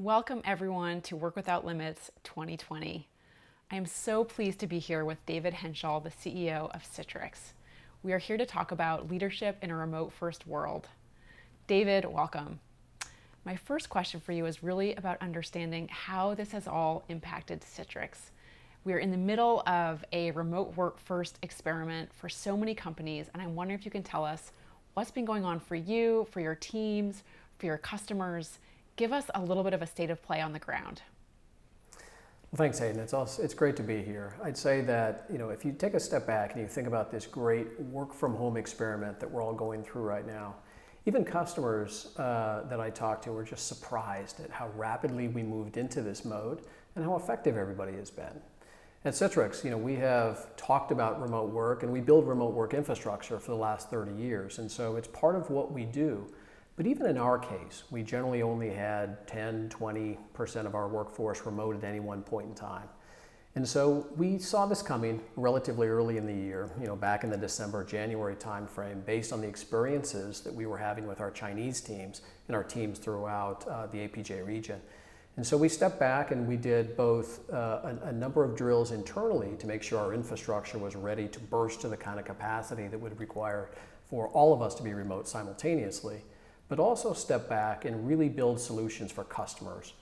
Welcome everyone to Work Without Limits 2020. I am so pleased to be here with David Henshall, the CEO of Citrix. We are here to talk about leadership in a remote first world. David, welcome. My first question for you is really about understanding how this has all impacted Citrix. We are in the middle of a remote work first experiment for so many companies, and I'm wondering if you can tell us what's been going on for you, for your teams, for your customers. Give us a little bit of a state of play on the ground. Well, thanks, Hayden. It's great to be here. I'd say that, if you take a step back and you think about this great work from home experiment that we're all going through right now, even customers that I talked to were just surprised at how rapidly we moved into this mode and how effective everybody has been. At Citrix, we have talked about remote work and we build remote work infrastructure for the last 30 years. And so it's part of what we do. But even in our case, we generally only had 10, 20% of our workforce remote at any one point in time. And so we saw this coming relatively early in the year, back in the December, January timeframe, based on the experiences that we were having with our Chinese teams and our teams throughout the APJ region. And so we stepped back and we did both a number of drills internally to make sure our infrastructure was ready to burst to the kind of capacity that would require for all of us to be remote simultaneously, but also step back and really build solutions for customers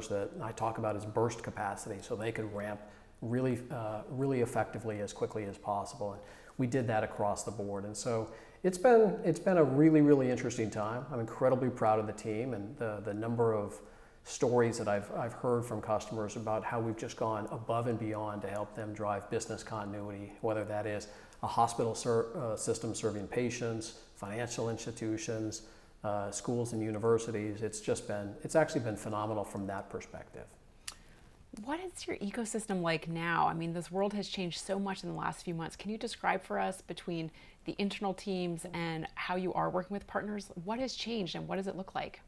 that I talk about as burst capacity, so they could ramp really effectively as quickly as possible. And we did that across the board. And so it's been a really interesting time. I'm incredibly proud of the team and the number of stories that I've heard from customers about how we've just gone above and beyond to help them drive business continuity, whether that is a hospital system serving patients, financial institutions, schools and universities. It's actually been phenomenal from that perspective. What is your ecosystem like now? I mean, this world has changed so much in the last few months. Can you describe for us between the internal teams and how you are working with partners? What has changed and what does it look like?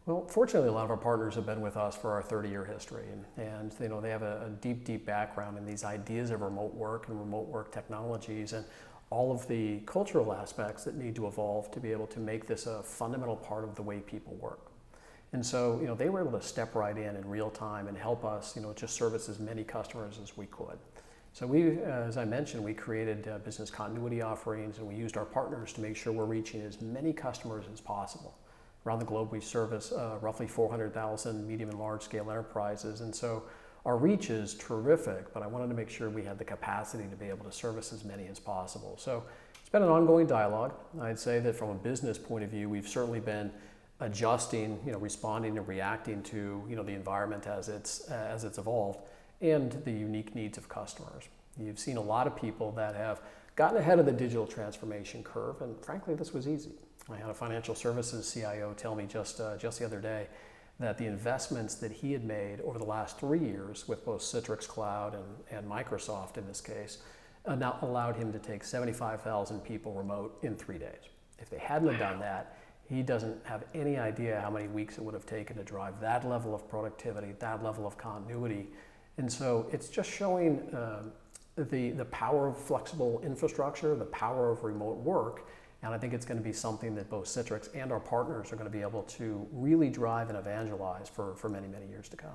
Well, fortunately, a lot of our partners have been with us for our 30-year history, and they have a deep background in these ideas of remote work and remote work technologies and all of the cultural aspects that need to evolve to be able to make this a fundamental part of the way people work. And so, they were able to step right in real time and help us, just service as many customers as we could. So we, as I mentioned, we created business continuity offerings, and we used our partners to make sure we're reaching as many customers as possible. Around the globe, we service roughly 400,000 medium and large scale enterprises. And so our reach is terrific, but I wanted to make sure we had the capacity to be able to service as many as possible. So it's been an ongoing dialogue. I'd say that from a business point of view, we've certainly been adjusting, responding and reacting to, the environment as it's evolved and the unique needs of customers. You've seen a lot of people that have gotten ahead of the digital transformation curve, and frankly, this was easy. I had a financial services CIO tell me just the other day that the investments that he had made over the last 3 years with both Citrix Cloud and Microsoft in this case now allowed him to take 75,000 people remote in 3 days. If they hadn't have done that, he doesn't have any idea how many weeks it would have taken to drive that level of productivity, that level of continuity. And so it's just showing the power of flexible infrastructure, the power of remote work. And I think it's going to be something that both Citrix and our partners are going to be able to really drive and evangelize for many years to come.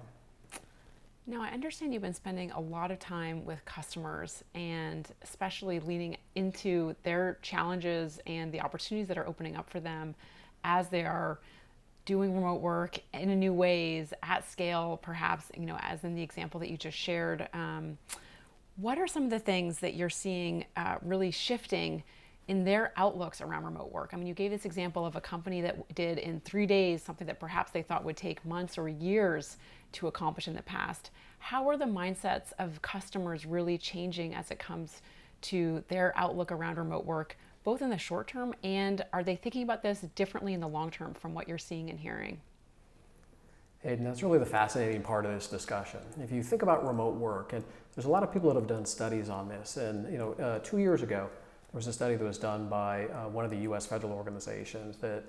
Now, I understand you've been spending a lot of time with customers and especially leaning into their challenges and the opportunities that are opening up for them as they are doing remote work in new ways at scale, perhaps, as in the example that you just shared. What are some of the things that you're seeing really shifting in their outlooks around remote work? I mean, you gave this example of a company that did in 3 days something that perhaps they thought would take months or years to accomplish in the past. How are the mindsets of customers really changing as it comes to their outlook around remote work, both in the short term, and are they thinking about this differently in the long term from what you're seeing and hearing? Hayden, that's really the fascinating part of this discussion. If you think about remote work, and there's a lot of people that have done studies on this, and 2 years ago, there was a study that was done by one of the U.S. federal organizations that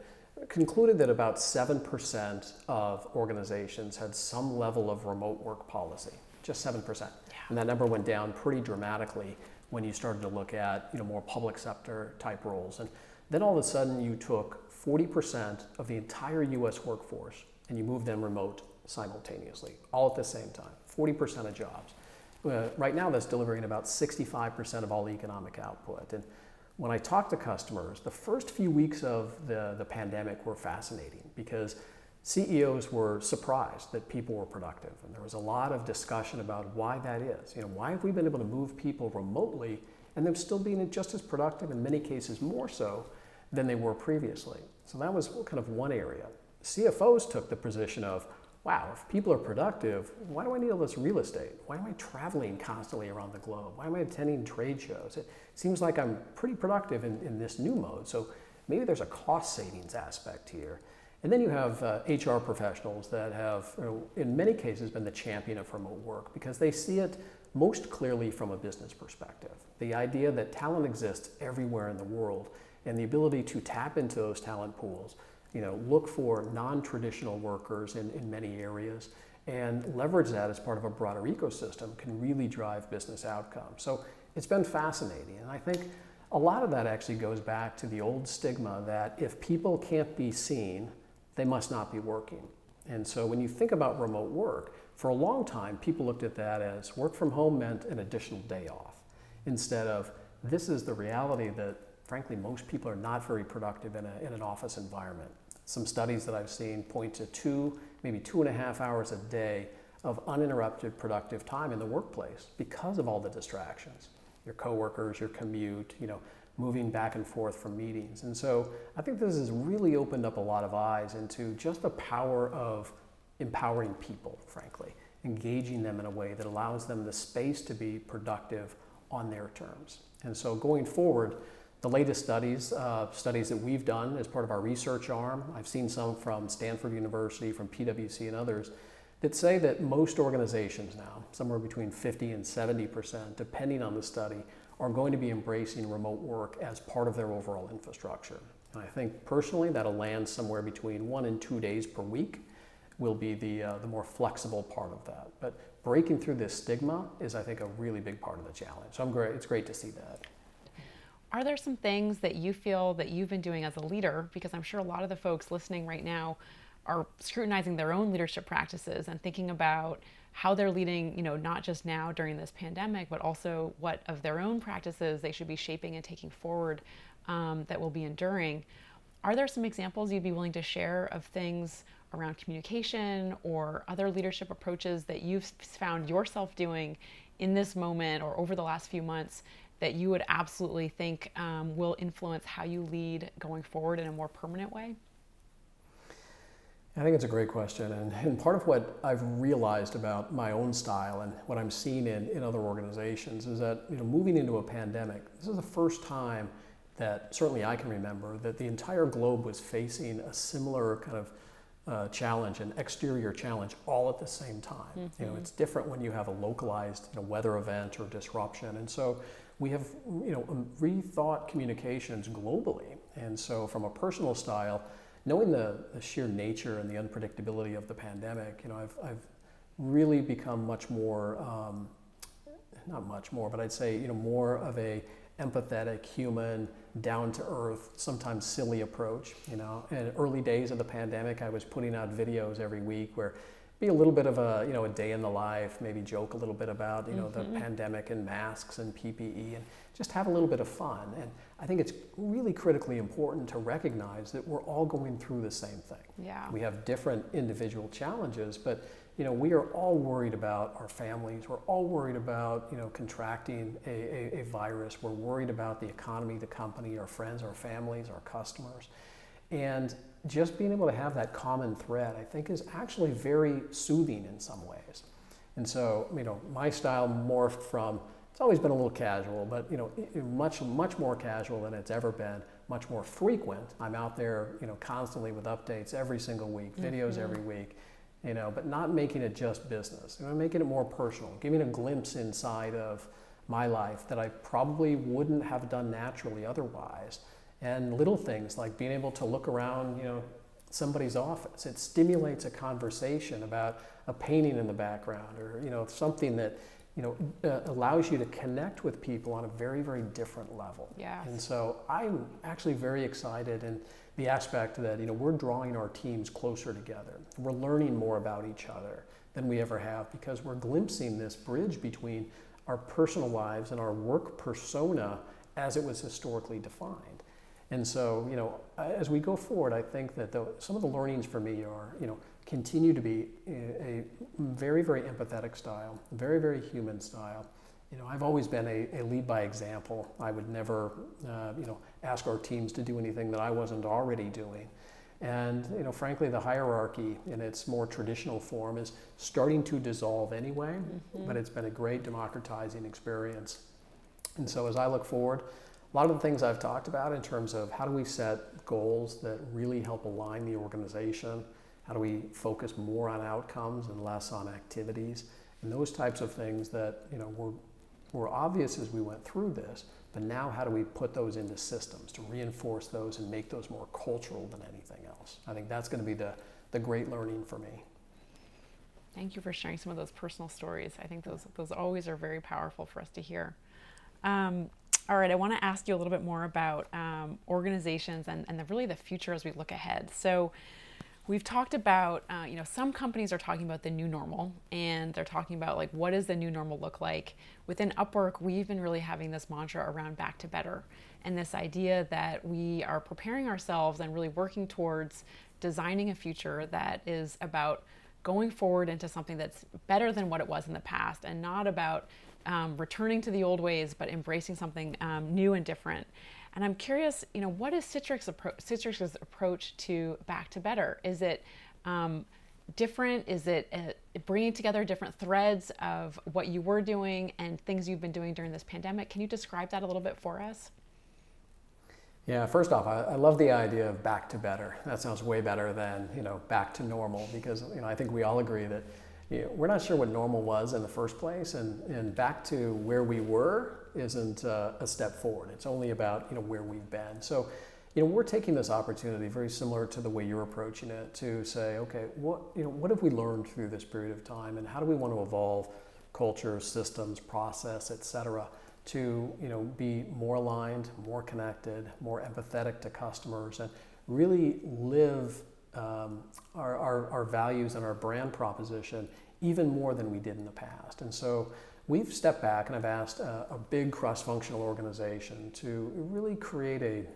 concluded that about 7% of organizations had some level of remote work policy, just 7%. Yeah. And that number went down pretty dramatically when you started to look at more public sector type roles. And then all of a sudden you took 40% of the entire U.S. workforce and you move them remote simultaneously, all at the same time, 40% of jobs. Right now that's delivering about 65% of all economic output. And when I talk to customers, the first few weeks of the pandemic were fascinating because CEOs were surprised that people were productive. And there was a lot of discussion about why that is. Why have we been able to move people remotely and them still being just as productive, in many cases more so, than they were previously? So that was kind of one area. CFOs took the position of, wow, if people are productive, why do I need all this real estate? Why am I traveling constantly around the globe? Why am I attending trade shows? It seems like I'm pretty productive in this new mode. So maybe there's a cost savings aspect here. And then you have HR professionals that have, in many cases, been the champion of remote work because they see it most clearly from a business perspective. The idea that talent exists everywhere in the world and the ability to tap into those talent pools, look for non-traditional workers in many areas and leverage that as part of a broader ecosystem can really drive business outcomes. So it's been fascinating. And I think a lot of that actually goes back to the old stigma that if people can't be seen, they must not be working. And so when you think about remote work, for a long time, people looked at that as work from home meant an additional day off, instead of this is the reality that, frankly, most people are not very productive in an office environment. Some studies that I've seen point to 2, maybe 2.5 hours a day of uninterrupted productive time in the workplace because of all the distractions, your coworkers, your commute, moving back and forth from meetings. And so I think this has really opened up a lot of eyes into just the power of empowering people, frankly, engaging them in a way that allows them the space to be productive on their terms. And so going forward, the latest studies that we've done as part of our research arm, I've seen some from Stanford University, from PwC and others, that say that most organizations now, somewhere between 50 and 70%, depending on the study, are going to be embracing remote work as part of their overall infrastructure. And I think personally that'll land somewhere between 1 and 2 days per week will be the more flexible part of that. But breaking through this stigma is, I think, a really big part of the challenge. So it's great to see that. Are there some things that you feel that you've been doing as a leader? Because I'm sure a lot of the folks listening right now are scrutinizing their own leadership practices and thinking about how they're leading, not just now during this pandemic, but also what of their own practices they should be shaping and taking forward that will be enduring. Are there some examples you'd be willing to share of things around communication or other leadership approaches that you've found yourself doing in this moment or over the last few months that you would absolutely think will influence how you lead going forward in a more permanent way? I think it's a great question. And part of what I've realized about my own style and what I'm seeing in other organizations is that moving into a pandemic, this is the first time that certainly I can remember that the entire globe was facing a similar kind of challenge, an exterior challenge, all at the same time. Mm-hmm. It's different when you have a localized weather event or disruption. And so we have rethought communications globally. And so from a personal style, knowing the sheer nature and the unpredictability of the pandemic, I've really become much more, not much more, but I'd say more of a empathetic, human, down-to-earth, sometimes silly approach. In early days of the pandemic, I was putting out videos every week where be a little bit of a day in the life, maybe joke a little bit about the pandemic and masks and PPE, and just have a little bit of fun. And I think it's really critically important to recognize that we're all going through the same thing. Yeah. We have different individual challenges, but we are all worried about our families. We're all worried about contracting a virus. We're worried about the economy, the company, our friends, our families, our customers. And just being able to have that common thread, I think, is actually very soothing in some ways. And so, my style morphed from, it's always been a little casual, but, much more casual than it's ever been, much more frequent. I'm out there, constantly with updates every single week, videos every week, but not making it just business. Making it more personal, giving a glimpse inside of my life that I probably wouldn't have done naturally otherwise. And little things like being able to look around, somebody's office. It stimulates a conversation about a painting in the background or, something that, allows you to connect with people on a very, very different level. Yes. And so I'm actually very excited in the aspect that, we're drawing our teams closer together. We're learning more about each other than we ever have because we're glimpsing this bridge between our personal lives and our work persona as it was historically defined. And so, as we go forward, I think that some of the learnings for me are, continue to be a very, very empathetic style, very, very human style. I've always been a lead by example. I would never, ask our teams to do anything that I wasn't already doing. And, frankly, the hierarchy in its more traditional form is starting to dissolve anyway, but it's been a great democratizing experience. And so as I look forward, a lot of the things I've talked about in terms of how do we set goals that really help align the organization, how do we focus more on outcomes and less on activities, and those types of things that were obvious as we went through this, but now how do we put those into systems to reinforce those and make those more cultural than anything else? I think that's going to be the great learning for me. Thank you for sharing some of those personal stories. I think those always are very powerful for us to hear. All right, I want to ask you a little bit more about organizations and really the future as we look ahead. So we've talked about, some companies are talking about the new normal, and they're talking about like, what does the new normal look like? Within Upwork, we've been really having this mantra around back to better, and this idea that we are preparing ourselves and really working towards designing a future that is about going forward into something that's better than what it was in the past, and not about returning to the old ways, but embracing something new and different. And I'm curious, what is Citrix's approach to back to better? Is it different? Is it bringing together different threads of what you were doing and things you've been doing during this pandemic? Can you describe that a little bit for us? Yeah, first off, I love the idea of back to better. That sounds way better than, back to normal, because, I think we all agree that we're not sure what normal was in the first place, and back to where we were isn't a step forward. It's only about, where we've been. So, we're taking this opportunity very similar to the way you're approaching it to say, okay, what have we learned through this period of time, and how do we want to evolve culture, systems, process, et cetera, to, be more aligned, more connected, more empathetic to customers, and really live our values and our brand proposition even more than we did in the past. And so we've stepped back and I've asked a big cross-functional organization to really create it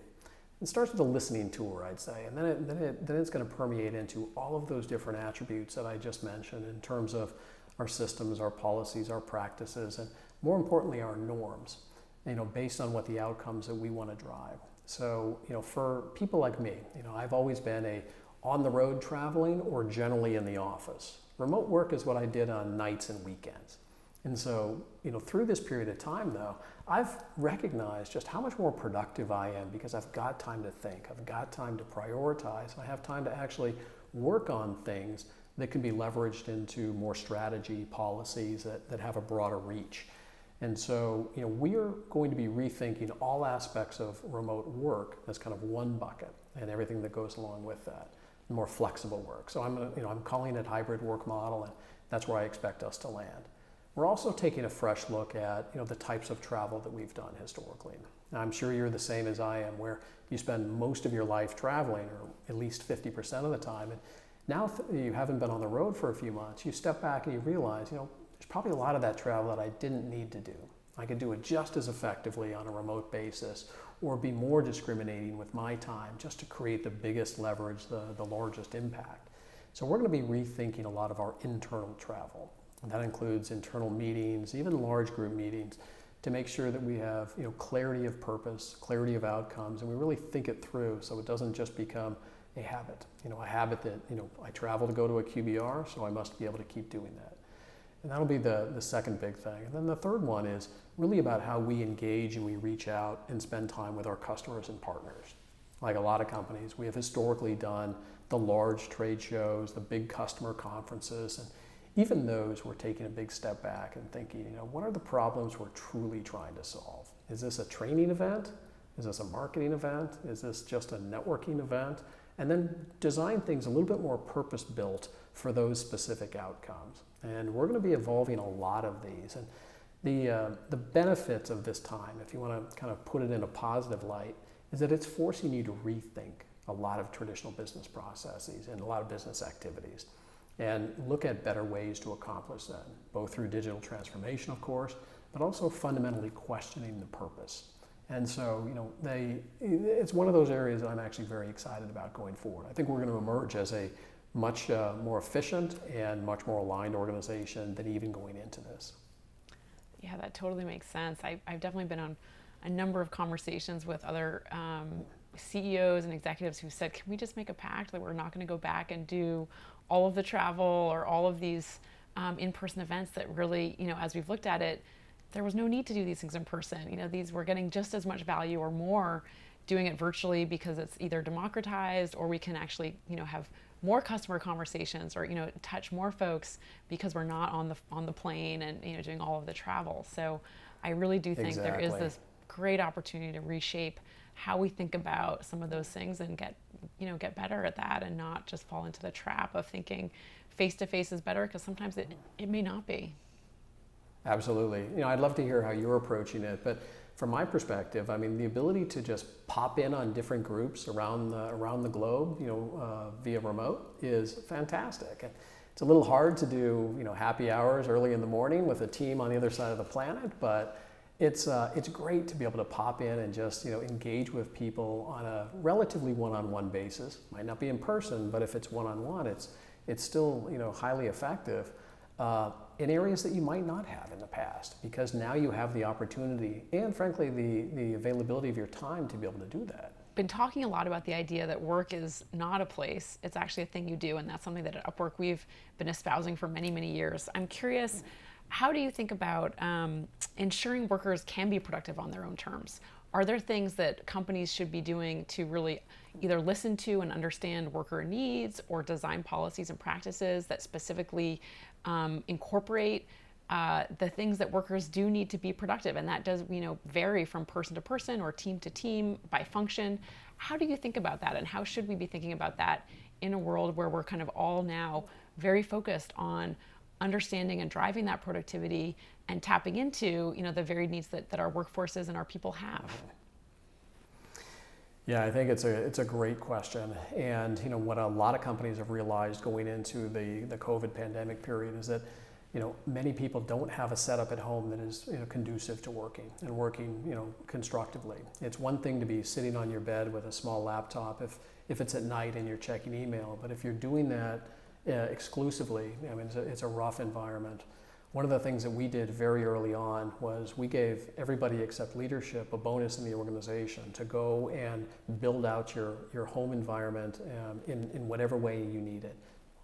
starts with a listening tour, I'd say, and then it's going to permeate into all of those different attributes that I just mentioned in terms of our systems, our policies, our practices, and more importantly, our norms, based on what the outcomes that we want to drive. So, for people like me, I've always been a on the road traveling or generally in the office. Remote work is what I did on nights and weekends. And so, through this period of time though, I've recognized just how much more productive I am because I've got time to think, I've got time to prioritize, I have time to actually work on things that can be leveraged into more strategy, policies that have a broader reach. And so, we're going to be rethinking all aspects of remote work as kind of one bucket and everything that goes along with that. More flexible work. So I'm calling it hybrid work model, and that's where I expect us to land. We're also taking a fresh look at the types of travel that we've done historically. Now, I'm sure you're the same as I am, where you spend most of your life traveling, or at least 50% of the time, and now you haven't been on the road for a few months. You step back and you realize, there's probably a lot of that travel that I didn't need to do. I could do it just as effectively on a remote basis, or be more discriminating with my time just to create the biggest leverage, the largest impact. So we're going to be rethinking a lot of our internal travel. And that includes internal meetings, even large group meetings, to make sure that we have clarity of purpose, clarity of outcomes, and we really think it through so it doesn't just become a habit. A habit that I travel to go to a QBR, so I must be able to keep doing that. And that'll be the second big thing. And then the third one is really about how we engage and we reach out and spend time with our customers and partners. Like a lot of companies, we have historically done the large trade shows, the big customer conferences, and even those we're taking a big step back and thinking, what are the problems we're truly trying to solve? Is this a training event? Is this a marketing event? Is this just a networking event? And then design things a little bit more purpose-built for those specific outcomes. And we're going to be evolving a lot of these. And The benefits of this time, if you want to kind of put it in a positive light, is that it's forcing you to rethink a lot of traditional business processes and a lot of business activities and look at better ways to accomplish that, both through digital transformation, of course, but also fundamentally questioning the purpose. And so, it's one of those areas that I'm actually very excited about going forward. I think we're going to emerge as a much more efficient and much more aligned organization than even going into this. Yeah, that totally makes sense. I've definitely been on a number of conversations with other CEOs and executives who said, can we just make a pact that we're not going to go back and do all of the travel or all of these in-person events that really, as we've looked at it, there was no need to do these things in person. These we're getting just as much value or more doing it virtually because it's either democratized or we can actually, have more customer conversations or, touch more folks because we're not on the plane and, doing all of the travel. So I really do think there is this great opportunity to reshape how we think about some of those things and get better at that and not just fall into the trap of thinking face-to-face is better, because sometimes it may not be. Absolutely. I'd love to hear how you're approaching it, but from my perspective, the ability to just pop in on different groups around the globe, via remote is fantastic. It's a little hard to do, happy hours early in the morning with a team on the other side of the planet, but it's great to be able to pop in and just, engage with people on a relatively one-on-one basis. Might not be in person, but if it's one-on-one, it's still, highly effective. In areas that you might not have in the past, because now you have the opportunity and frankly the availability of your time to be able to do that. Been talking a lot about the idea that work is not a place, it's actually a thing you do, and that's something that at Upwork we've been espousing for many, many years. I'm curious, how do you think about ensuring workers can be productive on their own terms? Are there things that companies should be doing to really either listen to and understand worker needs or design policies and practices that specifically incorporate the things that workers do need to be productive? And that does, vary from person to person or team to team by function. How do you think about that, and how should we be thinking about that in a world where we're kind of all now very focused on understanding and driving that productivity and tapping into, the varied needs that our workforces and our people have? Yeah, I think it's a great question. And what a lot of companies have realized going into the COVID pandemic period is that many people don't have a setup at home that is conducive to working constructively. It's one thing to be sitting on your bed with a small laptop if it's at night and you're checking email, but if you're doing that exclusively, it's a rough environment. One of the things that we did very early on was we gave everybody except leadership a bonus in the organization to go and build out your home environment in whatever way you need it.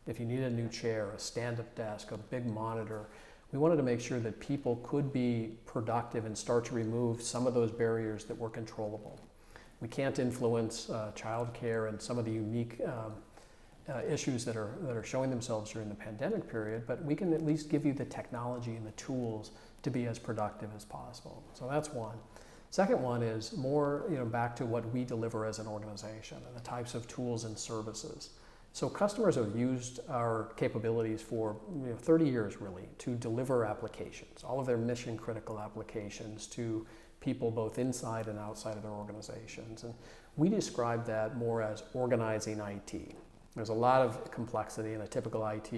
If you need a new chair, a stand-up desk, a big monitor, we wanted to make sure that people could be productive and start to remove some of those barriers that were controllable. We can't influence childcare and some of the unique issues that are showing themselves during the pandemic period, but we can at least give you the technology and the tools to be as productive as possible. So that's one. Second one is more back to what we deliver as an organization and the types of tools and services. So customers have used our capabilities for 30 years really to deliver applications, all of their mission critical applications to people both inside and outside of their organizations. And we describe that more as organizing IT. There's a lot of complexity in a typical IT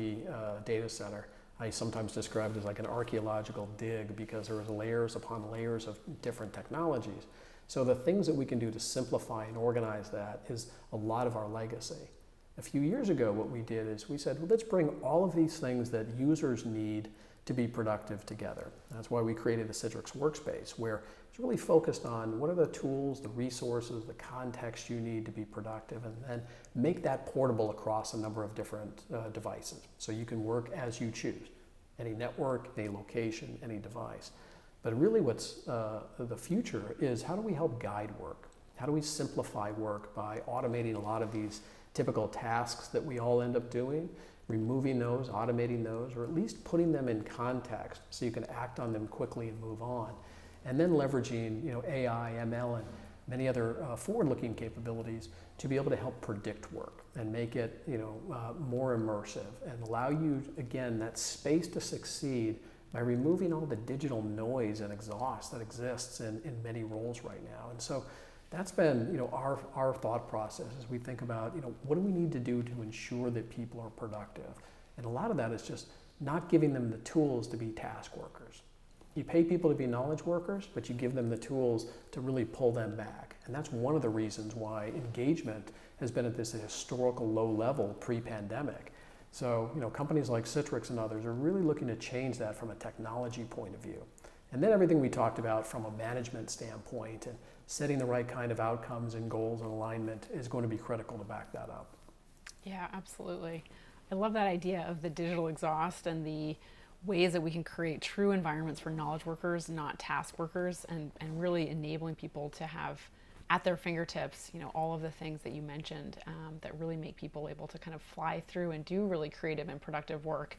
data center. I sometimes describe it as like an archaeological dig because there's layers upon layers of different technologies. So the things that we can do to simplify and organize that is a lot of our legacy. A few years ago, what we did is we said, well, let's bring all of these things that users need to be productive together. That's why we created the Citrix workspace, where it's really focused on what are the tools, the resources, the context you need to be productive, and then make that portable across a number of different devices. So you can work as you choose, any network, any location, any device. But really what's the future is how do we help guide work? How do we simplify work by automating a lot of these typical tasks that we all end up doing, removing those, automating those, or at least putting them in context so you can act on them quickly and move on. And then leveraging AI, ML, and many other forward-looking capabilities to be able to help predict work and make it more immersive and allow you, again, that space to succeed by removing all the digital noise and exhaust that exists in many roles right now. And so that's been, our thought process as we think about, what do we need to do to ensure that people are productive? And a lot of that is just not giving them the tools to be task workers. You pay people to be knowledge workers, but you give them the tools to really pull them back. And that's one of the reasons why engagement has been at this historical low level pre-pandemic. So, companies like Citrix and others are really looking to change that from a technology point of view. And then everything we talked about from a management standpoint and setting the right kind of outcomes and goals and alignment is going to be critical to back that up. Yeah, absolutely. I love that idea of the digital exhaust and the ways that we can create true environments for knowledge workers, not task workers, and really enabling people to have at their fingertips, all of the things that you mentioned that really make people able to kind of fly through and do really creative and productive work,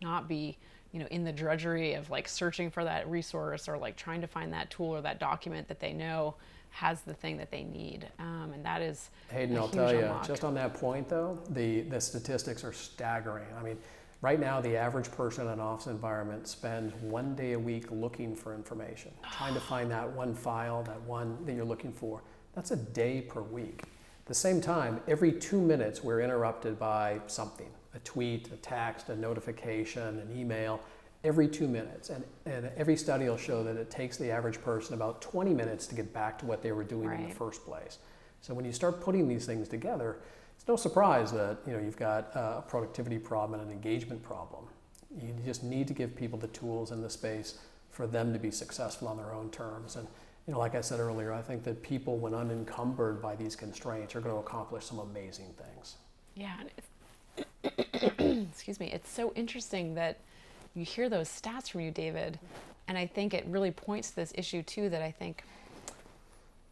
not be, in the drudgery of like searching for that resource or like trying to find that tool or that document that they know has the thing that they need. And that is Hayden, I'll tell you, just on that point though, the statistics are staggering. I mean, right now, the average person in an office environment spends 1 day a week looking for information, trying to find that one file, that one that you're looking for. That's a day per week. At the same time, every 2 minutes, we're interrupted by something, a tweet, a text, a notification, an email, every 2 minutes. And every study will show that it takes the average person about 20 minutes to get back to what they were doing in the first place. So when you start putting these things together, it's no surprise that you've got a productivity problem and an engagement problem. You just need to give people the tools and the space for them to be successful on their own terms. And like I said earlier, I think that people, when unencumbered by these constraints, are going to accomplish some amazing things. Yeah, and excuse me, it's so interesting that you hear those stats from you, David, and I think it really points to this issue too, that I think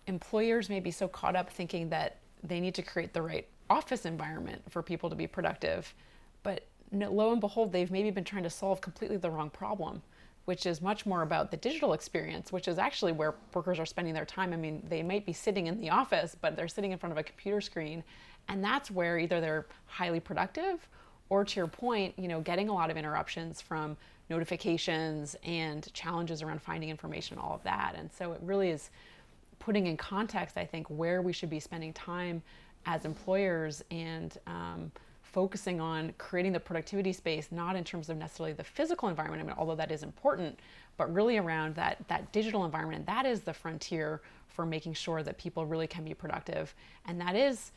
employers may be so caught up thinking that they need to create the right office environment for people to be productive, but lo and behold, they've maybe been trying to solve completely the wrong problem, which is much more about the digital experience, which is actually where workers are spending their time. I mean, they might be sitting in the office, but they're sitting in front of a computer screen, and that's where either they're highly productive or, to your point, getting a lot of interruptions from notifications and challenges around finding information, all of that. And so it really is putting in context, I think, where we should be spending time as employers and focusing on creating the productivity space, not in terms of necessarily the physical environment, I mean, although that is important, but really around that digital environment. And that is the frontier for making sure that people really can be productive. And that is,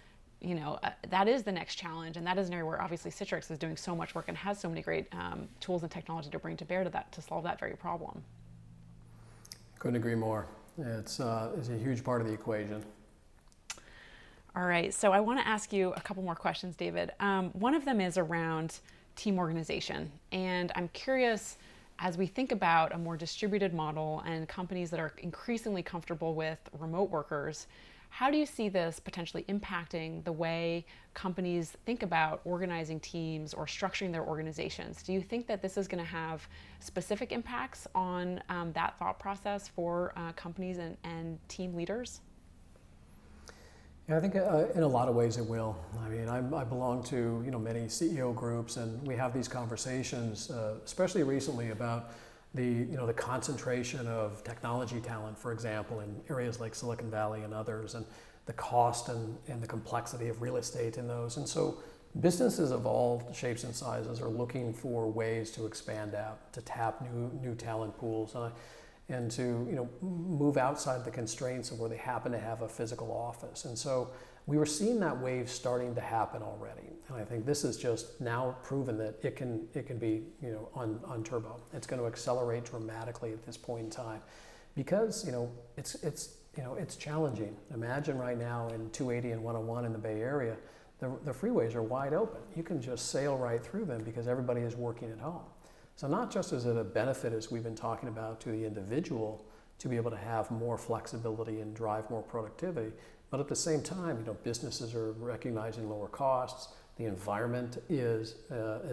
that is the next challenge. And that is an area where obviously Citrix is doing so much work and has so many great tools and technology to bring to bear to that, to solve that very problem. Couldn't agree more. It's a huge part of the equation. All right, so I want to ask you a couple more questions, David. One of them is around team organization. And I'm curious, as we think about a more distributed model and companies that are increasingly comfortable with remote workers, how do you see this potentially impacting the way companies think about organizing teams or structuring their organizations? Do you think that this is going to have specific impacts on that thought process for companies and team leaders? Yeah, I think in a lot of ways it will. I mean, I belong to many CEO groups, and we have these conversations, especially recently, about the concentration of technology talent, for example, in areas like Silicon Valley and others, and the cost and the complexity of real estate in those. And so businesses of all shapes and sizes are looking for ways to expand out, to tap new talent pools, and to move outside the constraints of where they happen to have a physical office. And so we were seeing that wave starting to happen already. And I think this is just now proven that it can be on turbo. It's going to accelerate dramatically at this point in time, because it's challenging. Imagine right now in 280 and 101 in the Bay Area, the freeways are wide open. You can just sail right through them because everybody is working at home. So not just is it a benefit, as we've been talking about, to the individual to be able to have more flexibility and drive more productivity, but at the same time, businesses are recognizing lower costs. The environment is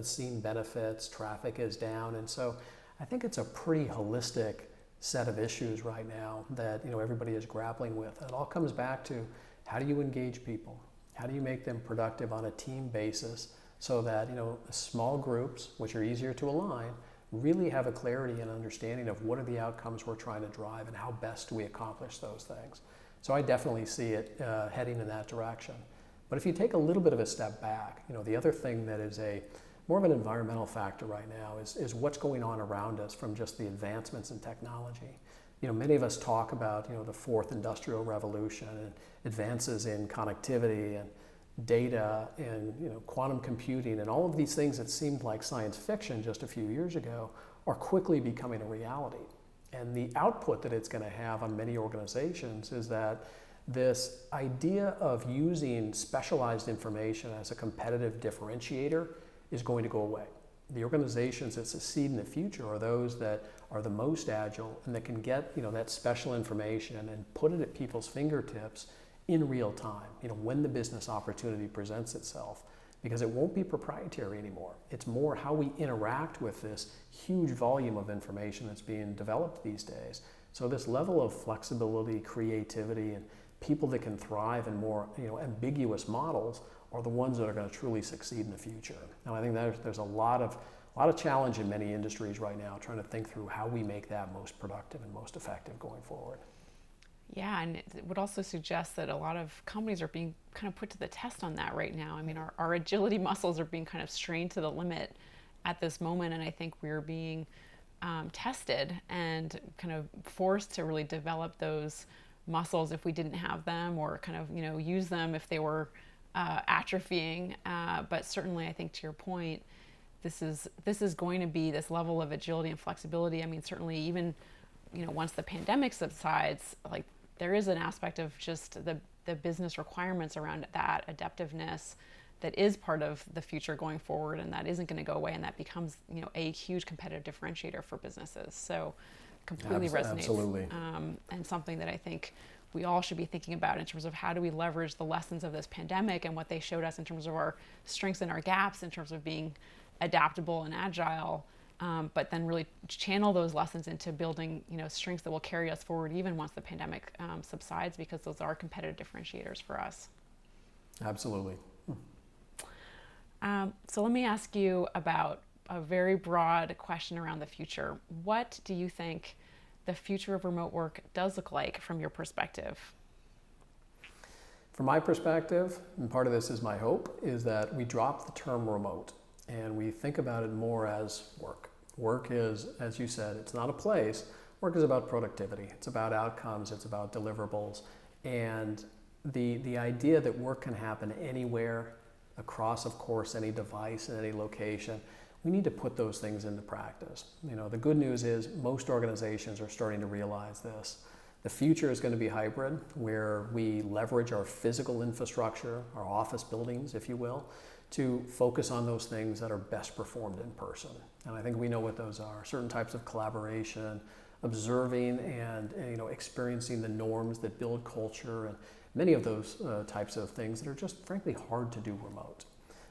seeing benefits. Traffic is down, and so I think it's a pretty holistic set of issues right now that everybody is grappling with. It all comes back to, how do you engage people? How do you make them productive on a team basis, so that small groups, which are easier to align, really have a clarity and understanding of what are the outcomes we're trying to drive and how best do we accomplish those things. So I definitely see it heading in that direction. But if you take a little bit of a step back, the other thing that is more of an environmental factor right now is what's going on around us from just the advancements in technology. Many of us talk about, the fourth industrial revolution and advances in connectivity and data and, quantum computing and all of these things that seemed like science fiction just a few years ago are quickly becoming a reality. And the output that it's going to have on many organizations is that this idea of using specialized information as a competitive differentiator is going to go away. The organizations that succeed in the future are those that are the most agile and that can get that special information and put it at people's fingertips in real time, when the business opportunity presents itself, because it won't be proprietary anymore. It's more how we interact with this huge volume of information that's being developed these days. So this level of flexibility, creativity, and people that can thrive in more ambiguous models are the ones that are going to truly succeed in the future. Now I think there's a lot of challenge in many industries right now trying to think through how we make that most productive and most effective going forward. Yeah, and it would also suggest that a lot of companies are being kind of put to the test on that right now. I mean, our agility muscles are being kind of strained to the limit at this moment, and I think we're being tested and kind of forced to really develop those muscles if we didn't have them, or kind of use them if they were atrophying. But certainly, I think to your point, this is going to be this level of agility and flexibility. I mean, certainly even once the pandemic subsides, like there is an aspect of just the business requirements around that adaptiveness that is part of the future going forward, and that isn't going to go away, and that becomes a huge competitive differentiator for businesses. So completely resonates. Absolutely. And something that I think we all should be thinking about in terms of how do we leverage the lessons of this pandemic and what they showed us in terms of our strengths and our gaps in terms of being adaptable and agile, but then really channel those lessons into building strengths that will carry us forward even once the pandemic subsides, because those are competitive differentiators for us. Absolutely. So let me ask you about a very broad question around the future. What do you think the future of remote work does look like from your perspective? From my perspective, and part of this is my hope, is that we drop the term remote and we think about it more as work. Work is, as you said, it's not a place. Work is about productivity. It's about outcomes. It's about deliverables. And the idea that work can happen anywhere, across, of course, any device in any location, we need to put those things into practice. The good news is most organizations are starting to realize this. The future is going to be hybrid, where we leverage our physical infrastructure, our office buildings, if you will, to focus on those things that are best performed in person. And I think we know what those are. Certain types of collaboration, observing and experiencing the norms that build culture, and many of those types of things that are just frankly hard to do remote.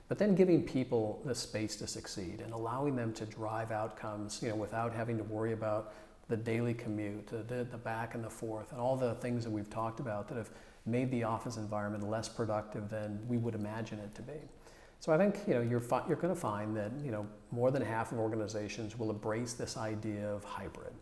But then giving people the space to succeed and allowing them to drive outcomes, without having to worry about the daily commute, the back and the forth, and all the things that we've talked about that have made the office environment less productive than we would imagine it to be. So I think you're going to find that more than half of organizations will embrace this idea of hybrid,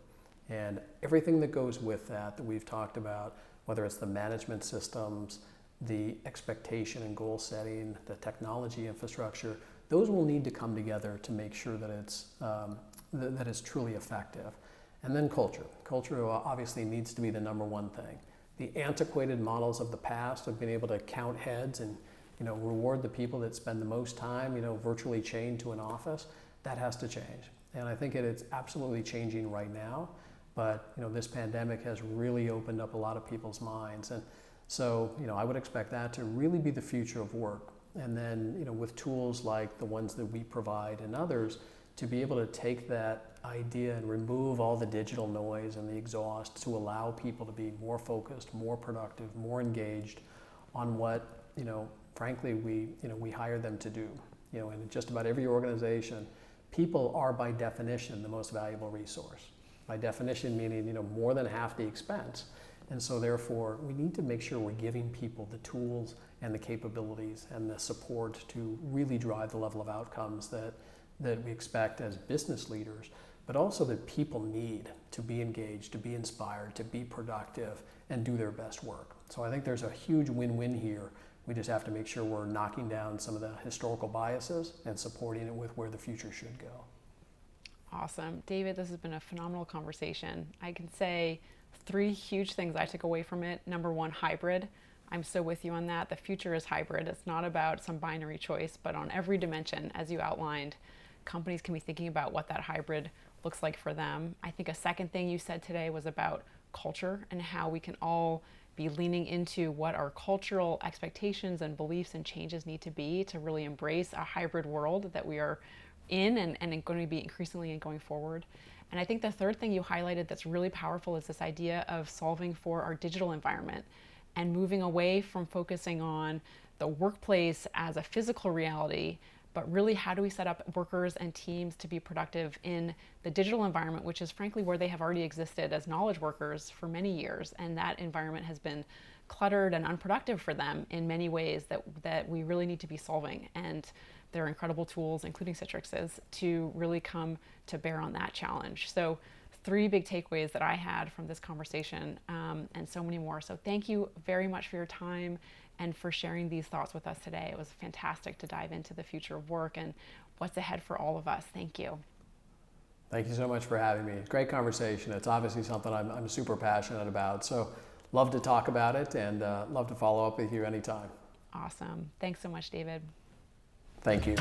and everything that goes with that we've talked about, whether it's the management systems, the expectation and goal setting, the technology infrastructure, those will need to come together to make sure that it's truly effective. And then culture. Culture obviously needs to be the number one thing. The antiquated models of the past of being able to count heads and reward the people that spend the most time virtually chained to an office, that has to change. And I think it's absolutely changing right now. But this pandemic has really opened up a lot of people's minds, and so I would expect that to really be the future of work. And then with tools like the ones that we provide and others, to be able to take that idea and remove all the digital noise and the exhaust to allow people to be more focused, more productive, more engaged on what frankly we hire them to do. In just about every organization, people are by definition the most valuable resource. By definition, meaning more than half the expense. And so therefore, we need to make sure we're giving people the tools and the capabilities and the support to really drive the level of outcomes that we expect as business leaders, but also that people need to be engaged, to be inspired, to be productive, and do their best work. So I think there's a huge win-win here. We just have to make sure we're knocking down some of the historical biases and supporting it with where the future should go. Awesome. David, this has been a phenomenal conversation. I can say 3 huge things I took away from it. Number 1, hybrid. I'm so with you on that. The future is hybrid. It's not about some binary choice, but on every dimension, as you outlined, companies can be thinking about what that hybrid looks like for them. I think a second thing you said today was about culture and how we can all be leaning into what our cultural expectations and beliefs and changes need to be to really embrace a hybrid world that we are in and going to be increasingly going forward. And I think the third thing you highlighted that's really powerful is this idea of solving for our digital environment and moving away from focusing on the workplace as a physical reality, but really how do we set up workers and teams to be productive in the digital environment, which is frankly where they have already existed as knowledge workers for many years. And that environment has been cluttered and unproductive for them in many ways that we really need to be solving. And there are incredible tools, including Citrix's, to really come to bear on that challenge. So 3 big takeaways that I had from this conversation, and so many more. So thank you very much for your time and for sharing these thoughts with us today. It was fantastic to dive into the future of work and what's ahead for all of us. Thank you. Thank you so much for having me. Great conversation. It's obviously something I'm super passionate about. So love to talk about it and love to follow up with you anytime. Awesome. Thanks so much, David. Thank you.